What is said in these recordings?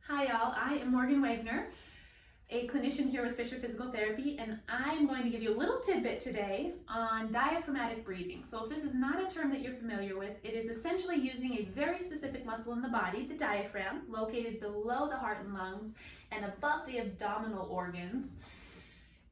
Hi y'all, I am Morgan Wagner, a clinician here with Fisher Physical Therapy, and I'm going to give you a little tidbit today on diaphragmatic breathing. So if this is not a term that you're familiar with, it is essentially using a very specific muscle in the body, the diaphragm, located below the heart and lungs and above the abdominal organs,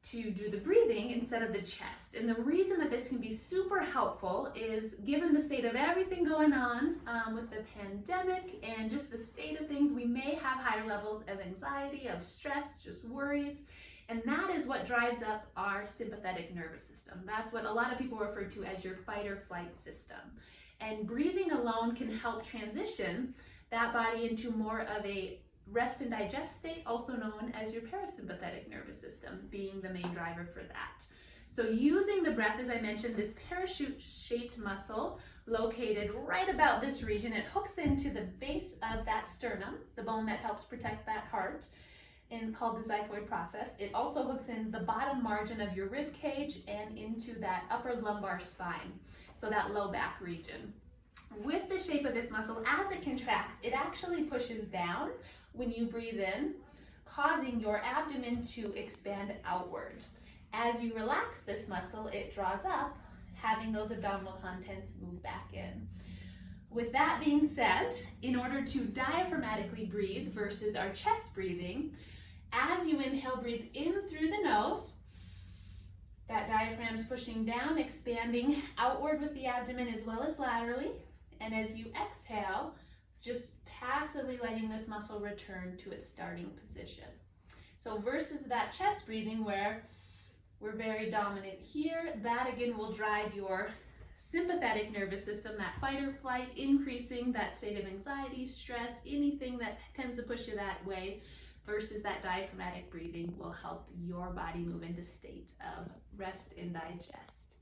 to do the breathing instead of the chest. And the reason that this can be super helpful is given the state of everything going on with the pandemic and just the state of things, we may have higher levels of anxiety, of stress, just worries. And that is what drives up our sympathetic nervous system. That's what a lot of people refer to as your fight or flight system. And breathing alone can help transition that body into more of a rest and digest state, also known as your parasympathetic nervous system, being the main driver for that. So using the breath, as I mentioned, this parachute-shaped muscle located right about this region, it hooks into the base of that sternum, the bone that helps protect that heart, and called the xiphoid process. It also hooks in the bottom margin of your rib cage and into that upper lumbar spine, so that low back region. With the shape of this muscle, as it contracts, it actually pushes down when you breathe in, causing your abdomen to expand outward. As you relax this muscle, it draws up, having those abdominal contents move back in. With that being said, in order to diaphragmatically breathe versus our chest breathing, as you inhale, breathe in through the nose. That diaphragm's pushing down, expanding outward with the abdomen as well as laterally. And as you exhale, just passively letting this muscle return to its starting position. So versus that chest breathing where we're very dominant here, that again will drive your sympathetic nervous system, that fight or flight, increasing that state of anxiety, stress, anything that tends to push you that way, versus that diaphragmatic breathing will help your body move into state of rest and digest.